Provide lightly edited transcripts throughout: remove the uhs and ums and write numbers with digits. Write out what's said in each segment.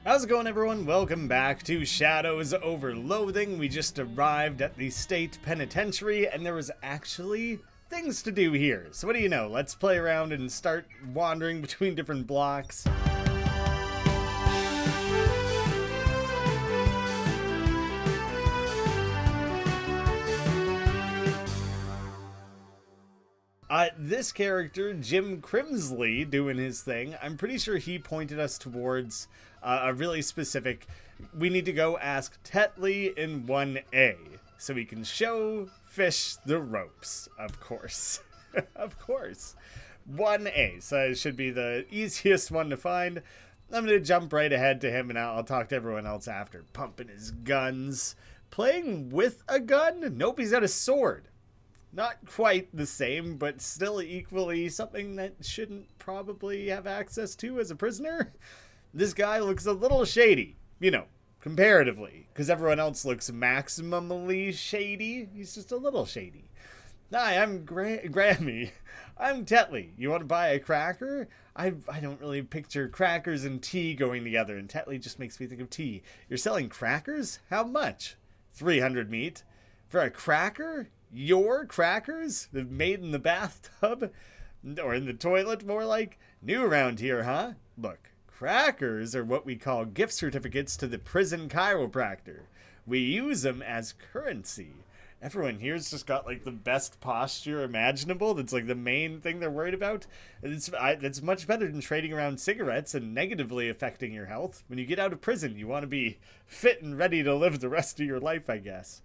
How's it going, everyone? Welcome back to Shadows Over Loathing. We just arrived at the state penitentiary, and there was actually things to do here. So what do you know? Let's play around and start wandering between different blocks. This character, Jim Crimsley, doing his thing, I'm pretty sure he pointed us towards a really specific, we need to go ask Tetley in 1A, so we can show Fish the ropes, of course. Of course. 1A, so it should be the easiest one to find. I'm going to jump right ahead to him, and I'll talk to everyone else after. Pumping his guns. Playing with a gun? Nope, he's got a sword. Not quite the same, but still equally something that shouldn't probably have access to as a prisoner. This guy looks a little shady, you know, comparatively, because everyone else looks maximally shady. He's just a little shady. Hi, I'm Grammy. I'm Tetley. You want to buy a cracker? I don't really picture crackers and tea going together, and Tetley just makes me think of tea. You're selling crackers? How much? 300 meat. For a cracker? Your crackers? Made in the bathtub? Or in the toilet, more like? New around here, huh? Look, crackers are what we call gift certificates to the prison chiropractor. We use them as currency. Everyone here's just got like the best posture imaginable. That's like the main thing they're worried about. That's much better than trading around cigarettes and negatively affecting your health. When you get out of prison, you want to be fit and ready to live the rest of your life, I guess.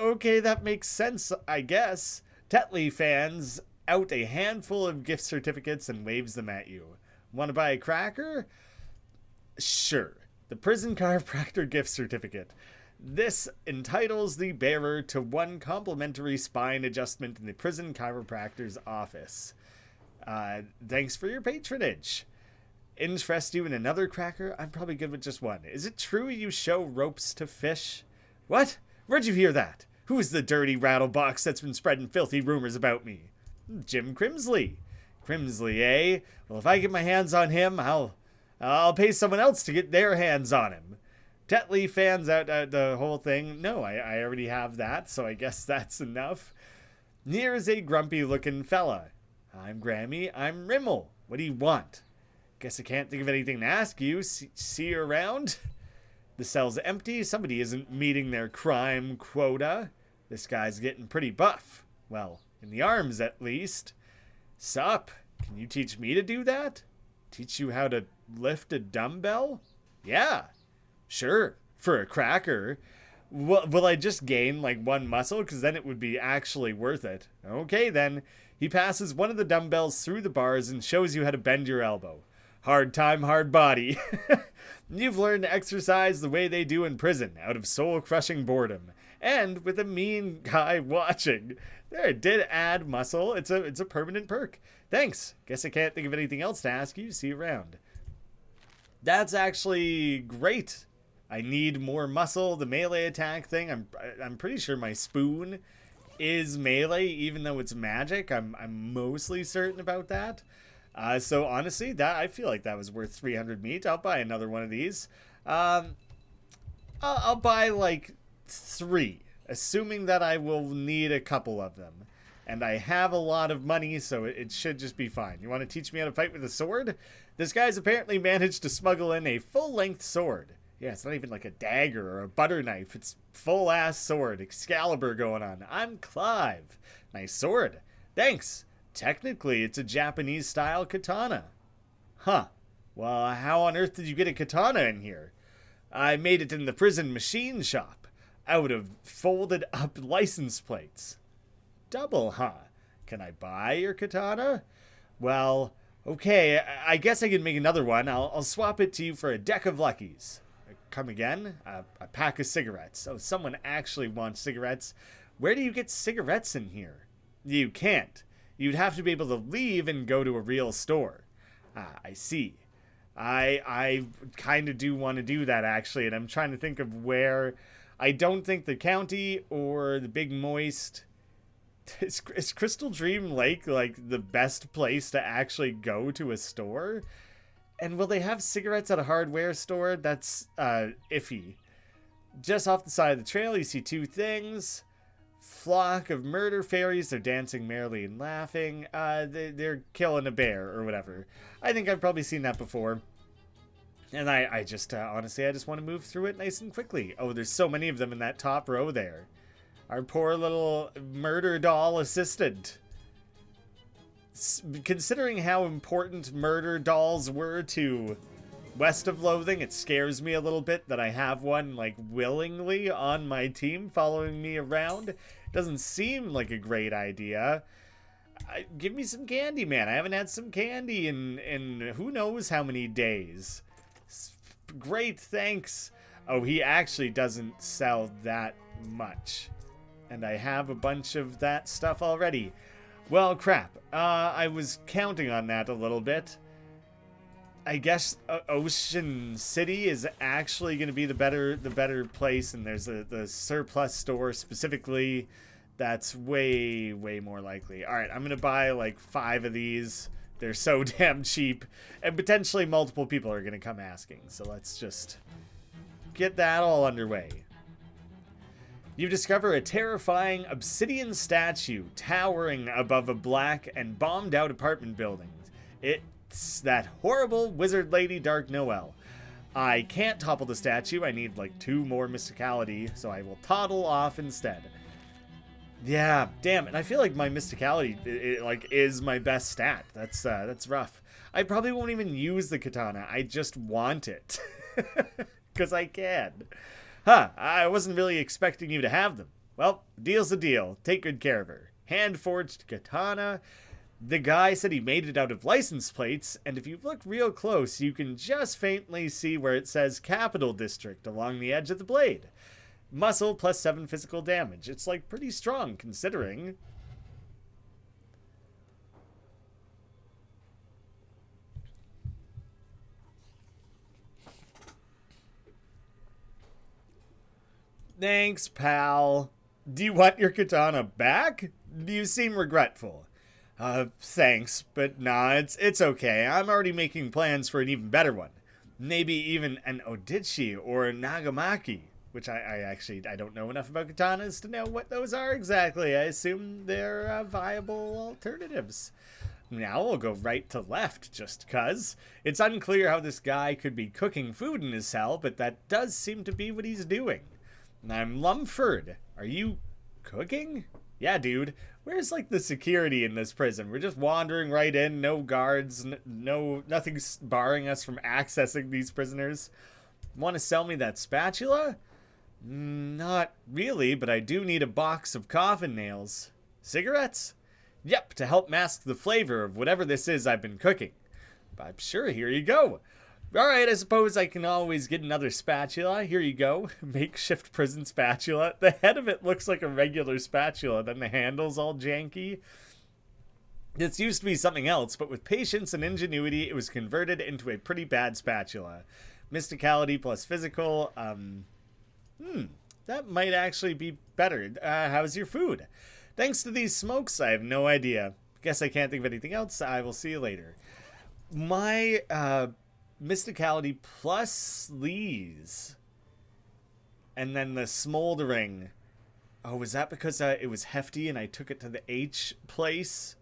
Okay, that makes sense, I guess. Tetley fans out a handful of gift certificates and waves them at you. Want to buy a cracker? Sure. The prison chiropractor gift certificate. This entitles the bearer to 1 complimentary spine adjustment in the prison chiropractor's office. Thanks for your patronage. Interest you in another cracker? I'm probably good with just 1. Is it true you show ropes to fish? What? Where'd you hear that? Who's the dirty rattlebox that's been spreading filthy rumors about me? Jim Crimsley. Crimsley, eh? Well, if I get my hands on him, I'll pay someone else to get their hands on him. Tetley fans out the whole thing. No, I already have that, so I guess that's enough. Here's a grumpy-looking fella. I'm Grammy. I'm Rimmel. What do you want? Guess I can't think of anything to ask you. See you around? The cell's empty. Somebody isn't meeting their crime quota. This guy's getting pretty buff. Well, in the arms at least. Sup? Can you teach me to do that? Teach you how to lift a dumbbell? Yeah. Sure. For a cracker. Will I just gain like 1 muscle? Because then it would be actually worth it. Okay then. He passes one of the dumbbells through the bars and shows you how to bend your elbow. Hard time, hard body. You've learned to exercise the way they do in prison, out of soul-crushing boredom, and with a mean guy watching. There, it did add muscle. It's a permanent perk. Thanks. Guess I can't think of anything else to ask you. See you around. That's actually great. I need more muscle. The melee attack thing, I'm pretty sure my spoon is melee, even though it's magic. I'm mostly certain about that. So honestly, I feel like that was worth 300 meat. I'll buy another one of these. I'll buy like 3, assuming that I will need a couple of them. And I have a lot of money, so it should just be fine. You want to teach me how to fight with a sword? This guy's apparently managed to smuggle in a full-length sword. Yeah, it's not even like a dagger or a butter knife. It's full-ass sword. Excalibur going on. I'm Clive. Nice sword. Thanks. Technically, it's a Japanese-style katana. Huh. Well, how on earth did you get a katana in here? I made it in the prison machine shop, out of folded-up license plates. Double, huh? Can I buy your katana? Well, okay, I guess I can make another one. I'll swap it to you for a deck of Luckies. Come again? A pack of cigarettes. Oh, someone actually wants cigarettes. Where do you get cigarettes in here? You can't. You'd have to be able to leave and go to a real store. Ah, I see. I kind of do want to do that, actually, and I'm trying to think of where. I don't think the county or the Big Moist. Is Crystal Dream Lake, like, the best place to actually go to a store? And will they have cigarettes at a hardware store? That's iffy. Just off the side of the trail, you see two things. Flock of murder fairies. They're dancing merrily and laughing. They're killing a bear or whatever. I think I've probably seen that before. And I just, honestly, I just want to move through it nice and quickly. Oh, there's so many of them in that top row there. Our poor little murder doll assistant. Considering how important murder dolls were to West of Loathing, it scares me a little bit that I have one, like, willingly on my team following me around. Doesn't seem like a great idea. Give me some candy, man. I haven't had some candy in who knows how many days. Great, thanks. Oh, he actually doesn't sell that much. And I have a bunch of that stuff already. Well, crap. I was counting on that a little bit. I guess Ocean City is actually going to be the better place, and there's the surplus store specifically. That's way more likely. All right, I'm going to buy like 5 of these. They're so damn cheap, and potentially multiple people are going to come asking. So let's just get that all underway. You discover a terrifying obsidian statue towering above a black and bombed out apartment building. It's that horrible wizard lady Dark Noel. I can't topple the statue. I need like 2 more mysticality, so I will toddle off instead. Yeah, damn, and I feel like my mysticality is my best stat. That's rough. I probably won't even use the katana. I just want it. Because I can. I wasn't really expecting you to have them. Well, deal's a deal. Take good care of her. Hand-forged katana. The guy said he made it out of license plates, and if you look real close, you can just faintly see where it says Capital District along the edge of the blade. Muscle plus 7 physical damage. It's like pretty strong considering. Thanks, pal. Do you want your katana back? You seem regretful. Thanks, but nah, it's okay. I'm already making plans for an even better one. Maybe even an Odichi or a Nagamaki, which I don't know enough about katanas to know what those are exactly. I assume they're viable alternatives. Now we'll go right to left, just cuz. It's unclear how this guy could be cooking food in his cell, but that does seem to be what he's doing. I'm Lumford. Are you cooking? Yeah, dude. Where's, like, the security in this prison? We're just wandering right in, no guards, nothing's barring us from accessing these prisoners. Want to sell me that spatula? Not really, but I do need a box of coffin nails. Cigarettes? Yep, to help mask the flavor of whatever this is I've been cooking. I'm sure, here you go. Alright, I suppose I can always get another spatula. Here you go. Makeshift prison spatula. The head of it looks like a regular spatula, then the handle's all janky. This used to be something else, but with patience and ingenuity, it was converted into a pretty bad spatula. Mysticality plus physical. That might actually be better. How's your food? Thanks to these smokes, I have no idea. Guess I can't think of anything else. I will see you later. My, Mysticality plus sleaze. And then the smoldering. Oh, was that because it was hefty and I took it to the H place?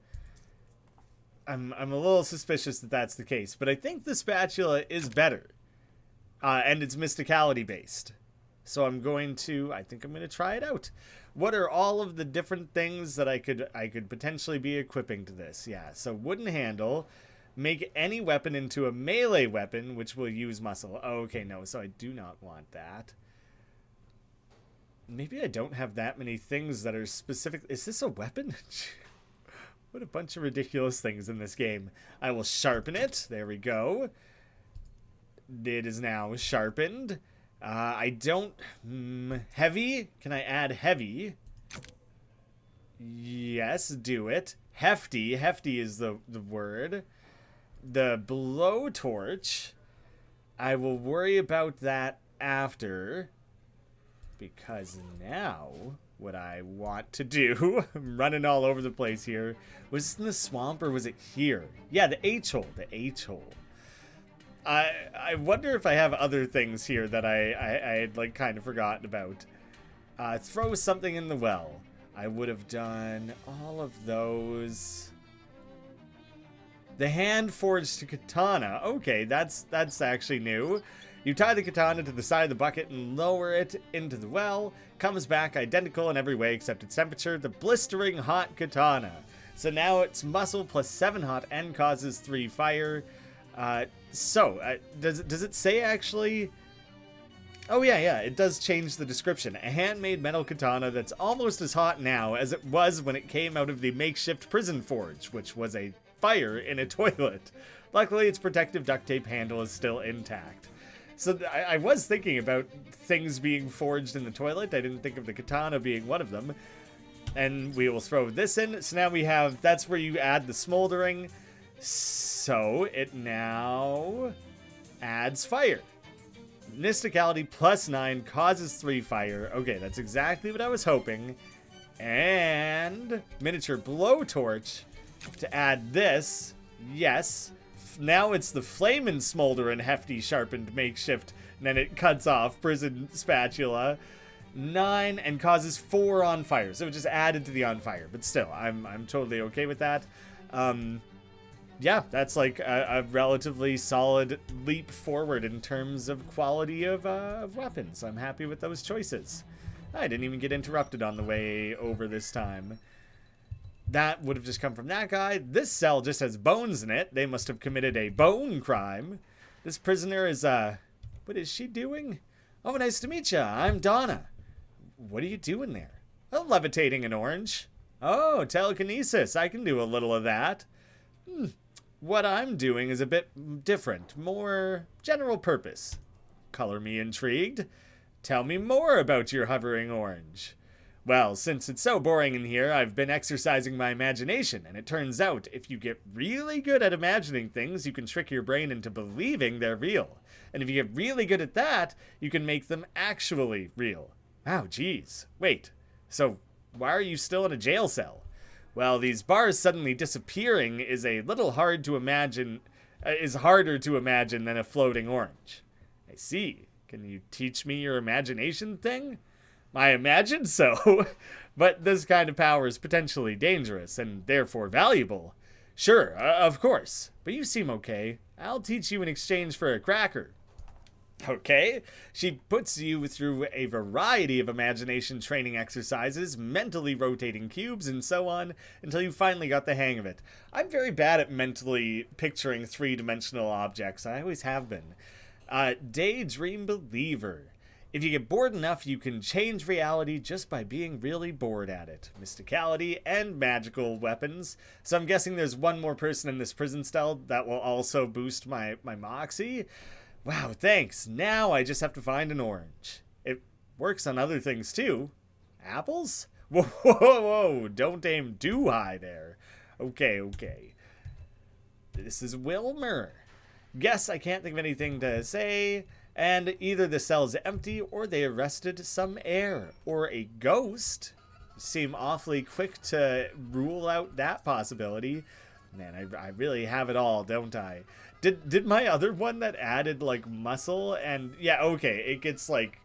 I'm a little suspicious that that's the case. But I think the spatula is better. And it's mysticality based. So I think I'm going to try it out. What are all of the different things that I could potentially be equipping to this? Yeah, so wooden handle. Make any weapon into a melee weapon, which will use muscle. Oh, okay, no, so I do not want that. Maybe I don't have that many things that are specific. Is this a weapon? What a bunch of ridiculous things in this game. I will sharpen it. There we go. It is now sharpened. I don't... heavy? Can I add heavy? Yes, do it. Hefty. Hefty is the word. The blowtorch, I will worry about that after, because now what I want to do, I'm running all over the place here. Was this in the swamp or was it here? Yeah, the H-hole, I wonder if I have other things here that I had like kind of forgotten about. Throw something in the well. I would have done all of those. The hand-forged katana. Okay, that's actually new. You tie the katana to the side of the bucket and lower it into the well. Comes back identical in every way except its temperature. The blistering hot katana. So now it's muscle plus 7 hot and causes 3 fire. Does it say actually? Oh yeah, it does change the description. A handmade metal katana that's almost as hot now as it was when it came out of the makeshift prison forge, which was a fire in a toilet. Luckily, its protective duct tape handle is still intact. So I was thinking about things being forged in the toilet. I didn't think of the katana being one of them. And we will throw this in. So now we have, that's where you add the smoldering. So it now adds fire. Mysticality plus 9 causes 3 fire. Okay, that's exactly what I was hoping. And miniature blowtorch to add this. Yes. Now it's the flamin' smolder and hefty sharpened makeshift. And then it cuts off prison spatula. 9 and causes 4 on fire. So it just added to the on fire. But still, I'm totally okay with that. Yeah, that's like a relatively solid leap forward in terms of quality of weapons. I'm happy with those choices. I didn't even get interrupted on the way over this time. That would have just come from that guy. This cell just has bones in it. They must have committed a bone crime. This prisoner is, what is she doing? Oh, nice to meet you. I'm Donna. What are you doing there? Oh, levitating an orange. Oh, telekinesis. I can do a little of that. What I'm doing is a bit different, more general purpose. Color me intrigued. Tell me more about your hovering orange. Well, since it's so boring in here, I've been exercising my imagination, and it turns out if you get really good at imagining things, you can trick your brain into believing they're real. And if you get really good at that, you can make them actually real. Wow, geez. Wait, so why are you still in a jail cell? Well, these bars suddenly disappearing is a little hard to imagine, is harder to imagine than a floating orange. I see. Can you teach me your imagination thing? I imagine so, but this kind of power is potentially dangerous and therefore valuable. Sure, of course, but you seem okay. I'll teach you in exchange for a cracker. Okay, she puts you through a variety of imagination training exercises, mentally rotating cubes, and so on, until you finally got the hang of it. I'm very bad at mentally picturing three-dimensional objects. I always have been. Daydream Believer. If you get bored enough, you can change reality just by being really bored at it. Mysticality and magical weapons. So I'm guessing there's one more person in this prison cell that will also boost my moxie. Wow, thanks. Now I just have to find an orange. It works on other things too. Apples? Whoa, whoa, whoa. Don't aim too high there. Okay. This is Wilmer. Guess I can't think of anything to say. And either the cell's empty or they arrested some heir or a ghost. Seem awfully quick to rule out that possibility. Man, I really have it all, don't I? Did my other one that added like muscle and yeah, okay, it gets like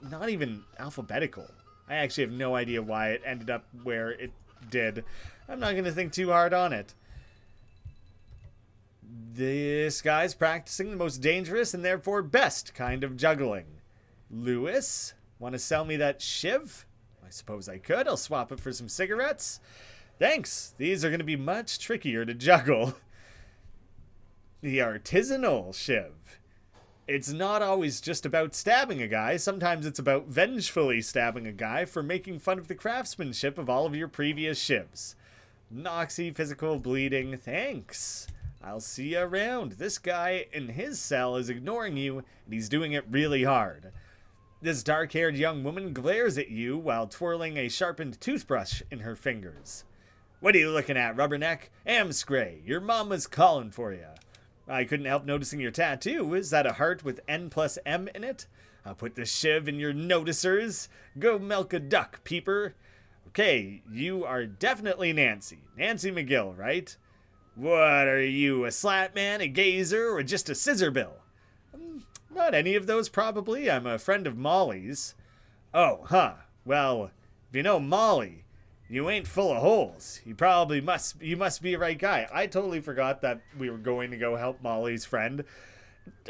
not even alphabetical. I actually have no idea why it ended up where it did. I'm not going to think too hard on it. This guy's practicing the most dangerous and therefore best kind of juggling. Lewis, want to sell me that shiv? I suppose I could. I'll swap it for some cigarettes. Thanks. These are going to be much trickier to juggle. The artisanal shiv. It's not always just about stabbing a guy. Sometimes it's about vengefully stabbing a guy for making fun of the craftsmanship of all of your previous shivs. Noxy, physical, bleeding. Thanks. I'll see you around. This guy in his cell is ignoring you, and he's doing it really hard. This dark-haired young woman glares at you while twirling a sharpened toothbrush in her fingers. What are you looking at, Rubberneck? Amscray, your mama's calling for you. I couldn't help noticing your tattoo. Is that a heart with N+M in it? I'll put the shiv in your noticers. Go milk a duck, peeper. Okay, you are definitely Nancy. Nancy McGill, right? What are you, a slap man, a gazer, or just a scissor bill? Not any of those, probably. I'm a friend of Molly's. Oh, huh. Well, if you know Molly, you ain't full of holes. You must be a right guy. I totally forgot that we were going to go help Molly's friend.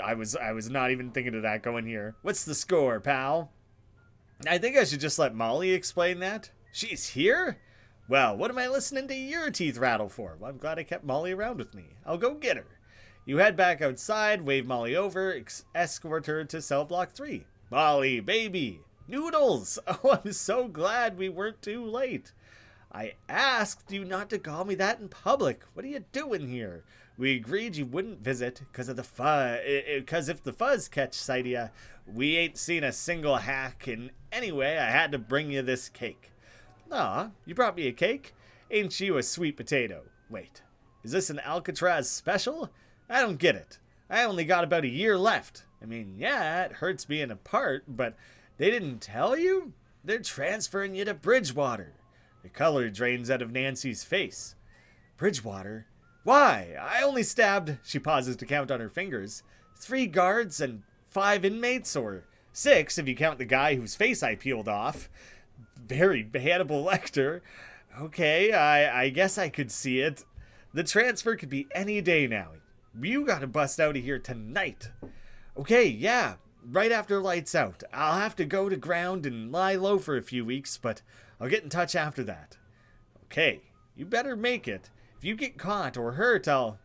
I was not even thinking of that going here. What's the score, pal? I think I should just let Molly explain that. She's here? Well, what am I listening to your teeth rattle for? Well, I'm glad I kept Molly around with me. I'll go get her. You head back outside, wave Molly over, escort her to cell block 3. Molly, baby! Noodles! Oh, I'm so glad we weren't too late. I asked you not to call me that in public. What are you doing here? We agreed you wouldn't visit because of the fuzz. Because if the fuzz catch sight of ya, we ain't seen a single hack. And anyway, I had to bring you this cake. Aw, you brought me a cake? Ain't you a sweet potato? Wait, is this an Alcatraz special? I don't get it. I only got about a year left. I mean, yeah, it hurts being apart, but they didn't tell you? They're transferring you to Bridgewater. The color drains out of Nancy's face. Bridgewater? Why? I only stabbed, she pauses to count on her fingers, 3 guards and 5 inmates, or 6 if you count the guy whose face I peeled off. Very Hannibal Lecter. Okay, I guess I could see it. The transfer could be any day now. You gotta bust out of here tonight. Okay, yeah, right after lights out. I'll have to go to ground and lie low for a few weeks, but I'll get in touch after that. Okay, you better make it. If you get caught or hurt, I'll...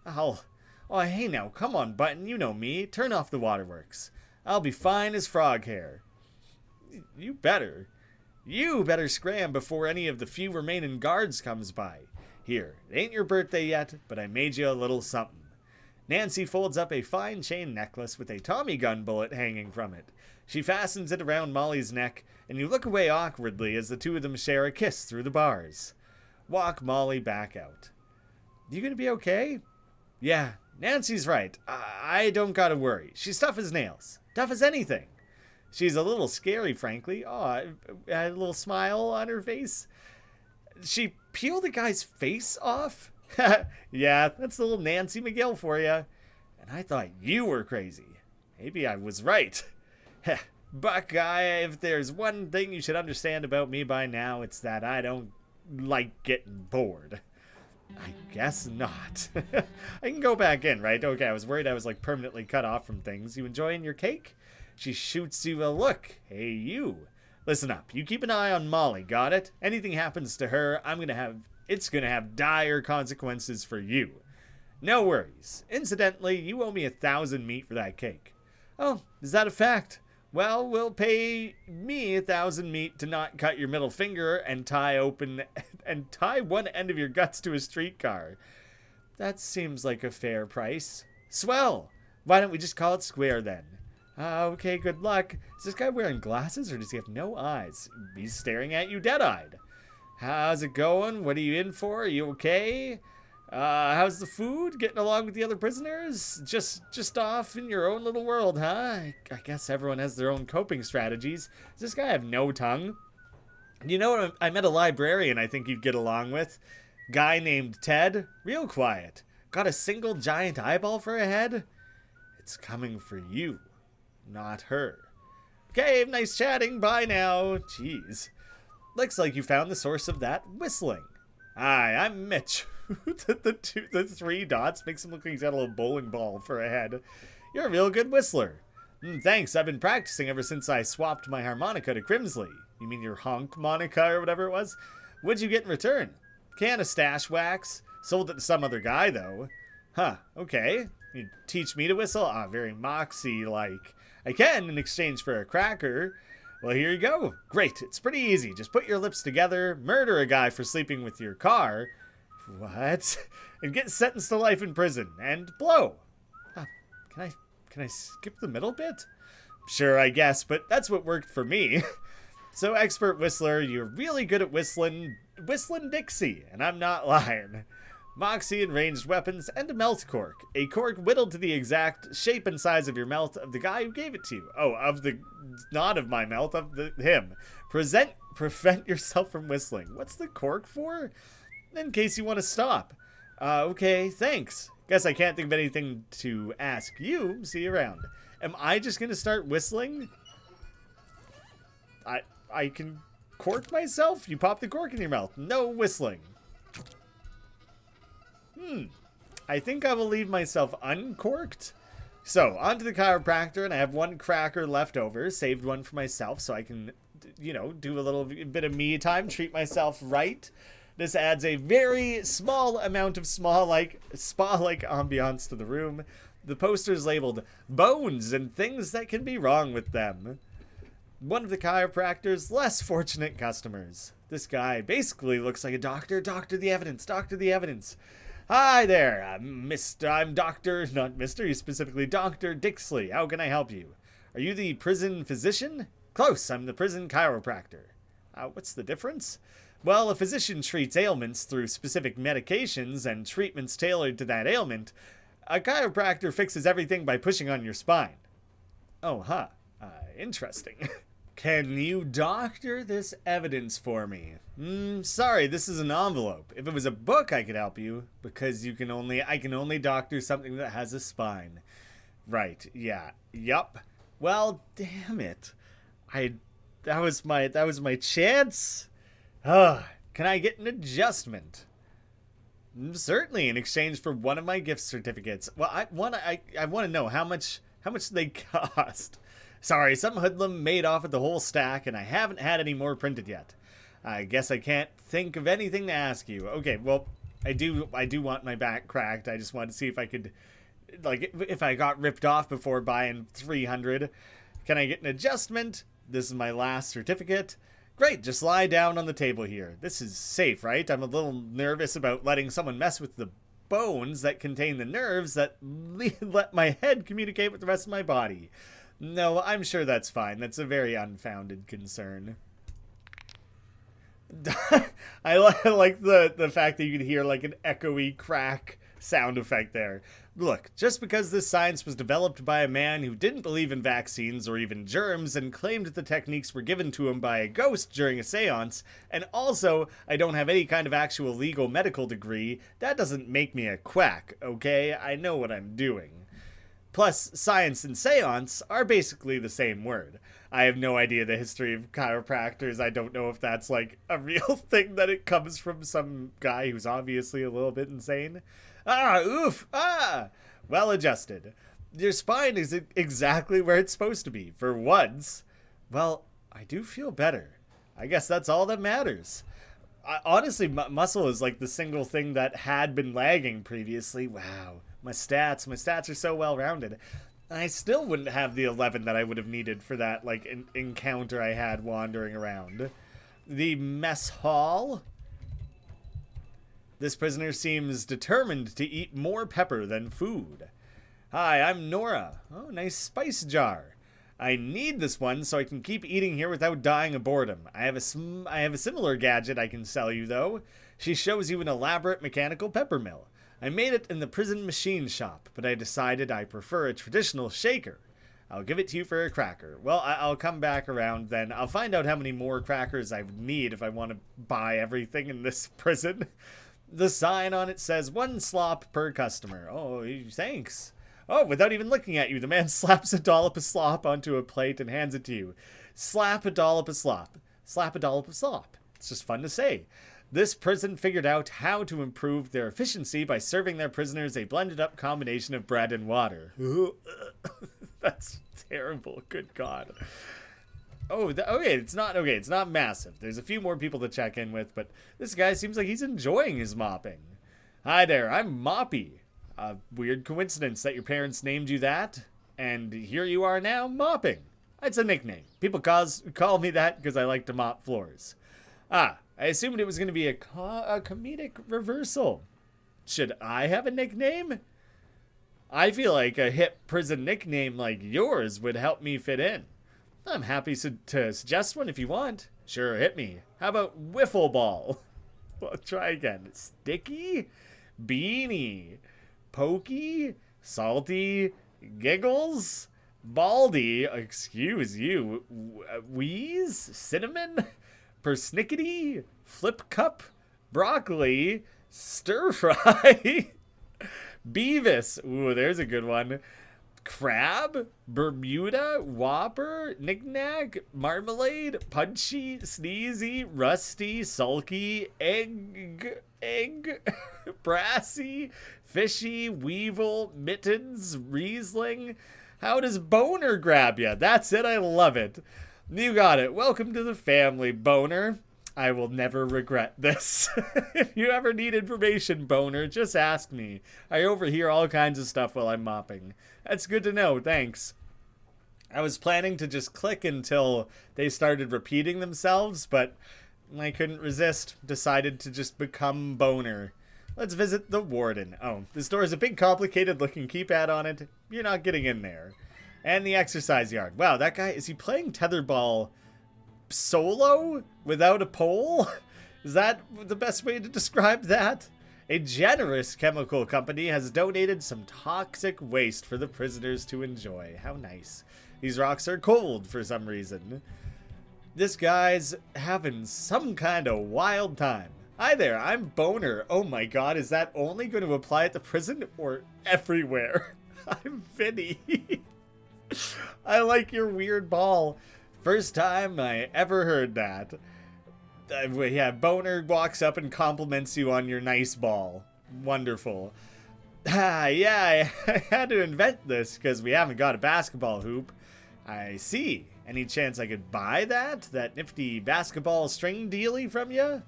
Oh, hey now, come on, Button, you know me. Turn off the waterworks. I'll be fine as frog hair. You better scram before any of the few remaining guards comes by. Here, it ain't your birthday yet, but I made you a little something. Nancy folds up a fine chain necklace with a Tommy gun bullet hanging from it. She fastens it around Molly's neck, and you look away awkwardly as the two of them share a kiss through the bars. Walk Molly back out. You gonna be okay? Yeah, Nancy's right. I don't gotta worry. She's tough as nails. Tough as anything. She's a little scary, frankly. Oh, a little smile on her face. She peeled the guy's face off? Yeah, that's the little Nancy McGill for you. And I thought you were crazy. Maybe I was right. Buckeye, if there's one thing you should understand about me by now, it's that I don't like getting bored. I guess not. I can go back in, right? Okay, I was worried I was like permanently cut off from things. You enjoying your cake? She shoots you a look. Hey, you. Listen up. You keep an eye on Molly, got it? Anything happens to her, it's gonna have dire consequences for you. No worries. Incidentally, you owe me 1,000 meat for that cake. Oh, is that a fact? Well, we'll pay me 1,000 meat to not cut your middle finger and tie one end of your guts to a streetcar. That seems like a fair price. Swell! Why don't we just call it square then? Okay, good luck. Is this guy wearing glasses or does he have no eyes? He's staring at you dead-eyed. How's it going? What are you in for? Are you okay? How's the food? Getting along with the other prisoners? Just off in your own little world, huh? I guess everyone has their own coping strategies. Does this guy have no tongue? You know what? I met a librarian I think you'd get along with. Guy named Ted. Real quiet. Got a single giant eyeball for a head? It's coming for you, not her. Okay, nice chatting. Bye now. Jeez. Looks like you found the source of that whistling. Hi, I'm Mitch. the 3 dots makes him look like he's got a little bowling ball for a head. You're a real good whistler. Thanks, I've been practicing ever since I swapped my harmonica to Crimsley. You mean your honk-monica or whatever it was? What'd you get in return? Can of stash wax. Sold it to some other guy, though. Huh, okay. You teach me to whistle? Very Moxie-like. I can, in exchange for a cracker. Well, here you go. Great, it's pretty easy. Just put your lips together, murder a guy for sleeping with your car. What? And get sentenced to life in prison. And blow. Can I skip the middle bit? Sure, I guess, but that's what worked for me. So, expert whistler, you're really good at whistling Dixie, and I'm not lying. Moxie and ranged weapons, and a melt cork. A cork whittled to the exact shape and size of your melt of the guy who gave it to you. Oh, not of my melt, of him. Prevent yourself from whistling. What's the cork for? In case you want to stop. Okay, thanks. Guess I can't think of anything to ask you. See you around. Am I just gonna start whistling? I can cork myself? You pop the cork in your mouth. No whistling. I think I will leave myself uncorked. So, onto the chiropractor, and I have one cracker left over. Saved one for myself so I can, you know, do a little bit of me time, treat myself right. This adds a very small amount of spa-like ambiance to the room. The poster's labeled bones and things that can be wrong with them. One of the chiropractor's less fortunate customers. This guy basically looks like a doctor. Doctor the evidence. Doctor the evidence. Hi there. I'm Dr. Not Mr. He's specifically Dr. Dixley. How can I help you? Are you the prison physician? Close. I'm the prison chiropractor. What's the difference? Well, a physician treats ailments through specific medications and treatments tailored to that ailment. A chiropractor fixes everything by pushing on your spine. Oh, huh. Interesting. Can you doctor this evidence for me? Sorry, this is an envelope. If it was a book, I could help you, because I can only doctor something that has a spine. Right, yeah. Yup. Well, damn it. That was my chance. Can I get an adjustment? Certainly, in exchange for one of my gift certificates. Well, I want to know how much they cost. Sorry, some hoodlum made off with the whole stack, and I haven't had any more printed yet. I guess I can't think of anything to ask you. Okay, well, I do want my back cracked. I just wanted to see if I could, like, if I got ripped off before buying 300. Can I get an adjustment? This is my last certificate. Great, just lie down on the table here. This is safe, right? I'm a little nervous about letting someone mess with the bones that contain the nerves that let my head communicate with the rest of my body. No, I'm sure that's fine. That's a very unfounded concern. I like the fact that you can hear like an echoey crack sound effect there. Look, just because this science was developed by a man who didn't believe in vaccines or even germs and claimed the techniques were given to him by a ghost during a seance, and also I don't have any kind of actual legal medical degree, that doesn't make me a quack, okay? I know what I'm doing. Plus, science and seance are basically the same word. I have no idea the history of chiropractors. I don't know if that's like a real thing that it comes from some guy who's obviously a little bit insane. Oof, well adjusted. Your spine is exactly where it's supposed to be, for once. Well, I do feel better. I guess that's all that matters. Honestly, muscle is like the single thing that had been lagging previously. Wow. My stats are so well-rounded. I still wouldn't have the 11 that I would have needed for that, like, encounter I had wandering around. The mess hall? This prisoner seems determined to eat more pepper than food. Hi, I'm Nora. Oh, nice spice jar. I need this one so I can keep eating here without dying of boredom. I have a similar gadget I can sell you, though. She shows you an elaborate mechanical pepper mill. I made it in the prison machine shop, but I decided I prefer a traditional shaker. I'll give it to you for a cracker. Well, I'll come back around then. I'll find out how many more crackers I would need if I want to buy everything in this prison. The sign on it says 1 slop per customer. Oh, thanks. Oh, without even looking at you, the man slaps a dollop of slop onto a plate and hands it to you. Slap a dollop of slop. Slap a dollop of slop. It's just fun to say. This prison figured out how to improve their efficiency by serving their prisoners a blended up combination of bread and water. That's terrible. Good God. It's not massive. There's a few more people to check in with, but this guy seems like he's enjoying his mopping. Hi there, I'm Moppy. A weird coincidence that your parents named you that, and here you are now mopping. It's a nickname. People call me that because I like to mop floors. I assumed it was going to be a comedic reversal. Should I have a nickname? I feel like a hip prison nickname like yours would help me fit in. I'm happy to suggest one if you want. Sure, hit me. How about Wiffle Ball? Well, try again. Sticky? Beanie? Pokey? Salty? Giggles? Baldy? Excuse you. Wheeze? Cinnamon? Persnickety? Flip Cup? Broccoli? Stir fry. Beavis. Ooh, there's a good one. Crab, Bermuda, Whopper, Knick-Knack, Marmalade, Punchy, Sneezy, Rusty, Sulky, Egg, Brassy, Fishy, Weevil, Mittens, Riesling. How does Boner grab ya? That's it, I love it. You got it. Welcome to the family, Boner. I will never regret this. If you ever need information, Boner, just ask me. I overhear all kinds of stuff while I'm mopping. That's good to know, thanks. I was planning to just click until they started repeating themselves, but I couldn't resist. Decided to just become Boner. Let's visit the Warden. Oh, this door has a big complicated looking keypad on it. You're not getting in there. And the exercise yard. Wow, that guy, is he playing tetherball solo without a pole? Is that the best way to describe that? A generous chemical company has donated some toxic waste for the prisoners to enjoy. How nice. These rocks are cold for some reason. This guy's having some kind of wild time. Hi there, I'm Boner. Oh my god, is that only going to apply at the prison or everywhere? I'm Vinny. I like your weird ball. First time I ever heard that. Yeah, Boner walks up and compliments you on your nice ball. Wonderful. Yeah, I had to invent this because we haven't got a basketball hoop. I see. Any chance I could buy that? That nifty basketball string dealie from you?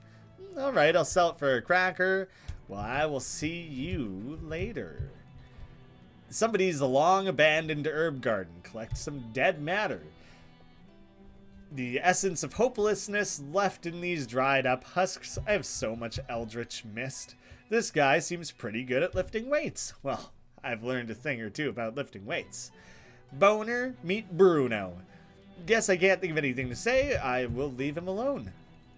Alright, I'll sell it for a cracker. Well, I will see you later. Somebody's long-abandoned herb garden. Collect some dead matter. The essence of hopelessness left in these dried up husks. I have so much eldritch mist. This guy seems pretty good at lifting weights. Well, I've learned a thing or two about lifting weights. Boner, meet Bruno. Guess I can't think of anything to say. I will leave him alone.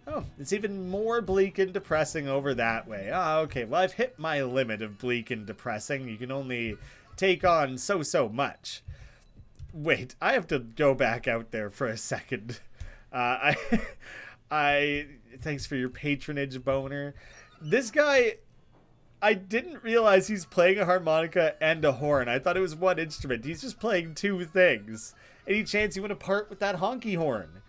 Oh, it's even more bleak and depressing over that way. Oh, okay, well, I've hit my limit of bleak and depressing. You can only take on so much. Wait, I have to go back out there for a second. Thanks for your patronage, Boner. This guy, I didn't realize he's playing a harmonica and a horn. I thought it was one instrument. He's just playing two things. Any chance you want to part with that honky horn?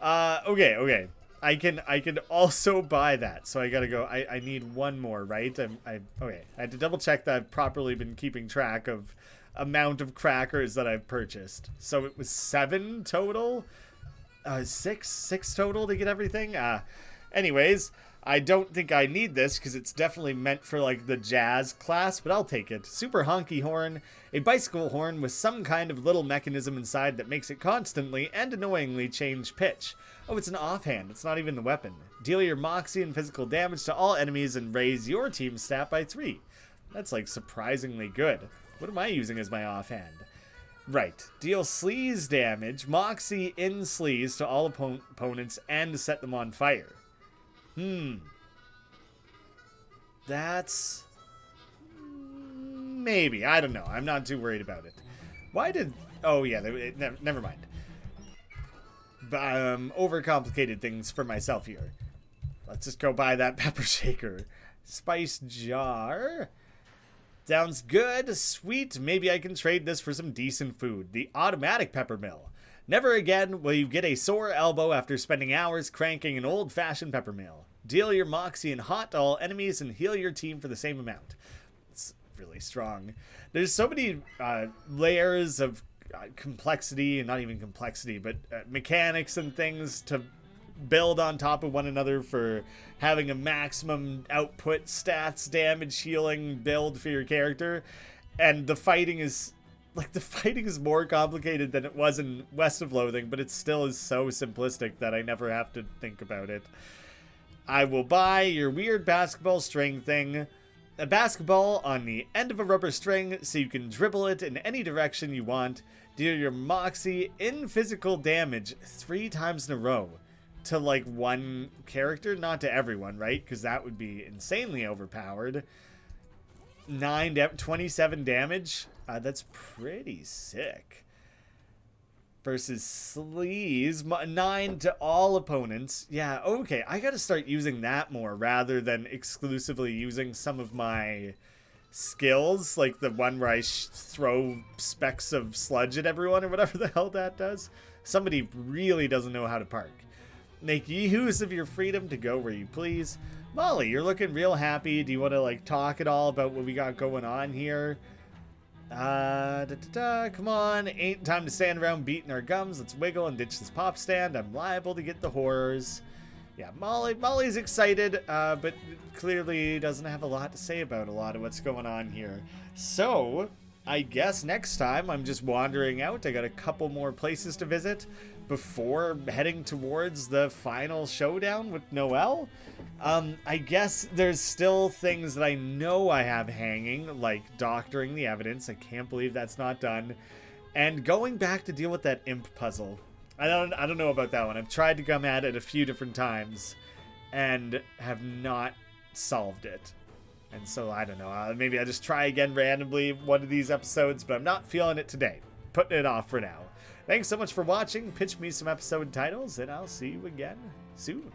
Okay. I can also buy that. So I gotta go. I need one more, right? Okay. I had to double check that I've properly been keeping track of amount of crackers that I've purchased. So it was 7 total? 6 total to get everything? Anyways, I don't think I need this because it's definitely meant for like the jazz class, but I'll take it. Super honky horn, a bicycle horn with some kind of little mechanism inside that makes it constantly and annoyingly change pitch. Oh, it's an offhand. It's not even the weapon. Deal your moxie and physical damage to all enemies and raise your team's stat by 3. That's like surprisingly good. What am I using as my offhand? Right. Deal sleaze damage, moxie in sleaze to all opponents and set them on fire. That's... maybe. I don't know. I'm not too worried about it. Why did... oh, yeah. Never mind. Overcomplicated things for myself here. Let's just go buy that pepper shaker. Spice jar... sounds good, sweet. Maybe I can trade this for some decent food. The automatic pepper mill. Never again will you get a sore elbow after spending hours cranking an old-fashioned pepper mill. Deal your moxie and hot to all enemies and heal your team for the same amount. It's really strong. There's so many layers of complexity, and not even complexity, but mechanics and things to build on top of one another for having a maximum output, stats, damage, healing build for your character. And the fighting is more complicated than it was in West of Loathing, but it still is so simplistic that I never have to think about it. I will buy your weird basketball string thing. A basketball on the end of a rubber string so you can dribble it in any direction you want. Deal your moxie in physical damage 3 times in a row. To like one character, not to everyone, right? Because that would be insanely overpowered. 27 damage. That's pretty sick. versus Sleaze. 9 to all opponents. Yeah, okay. I gotta start using that more rather than exclusively using some of my skills, like the one where I throw specks of sludge at everyone or whatever the hell that does. Somebody really doesn't know how to park. Make use of your freedom to go where you please. Molly, you're looking real happy. Do you want to like talk at all about what we got going on here? Come on, ain't time to stand around beating our gums. Let's wiggle and ditch this pop stand. I'm liable to get the horrors. Yeah, Molly's excited, but clearly doesn't have a lot to say about a lot of what's going on here. So, I guess next time I'm just wandering out. I got a couple more places to visit before heading towards the final showdown with Noelle. I guess there's still things that I know I have hanging, like doctoring the evidence. I can't believe that's not done. And going back to deal with that imp puzzle. I don't know about that one. I've tried to come at it a few different times and have not solved it. And so I don't know. Maybe I just try again randomly one of these episodes, but I'm not feeling it today. Putting it off for now. Thanks so much for watching. Pitch me some episode titles, and I'll see you again soon.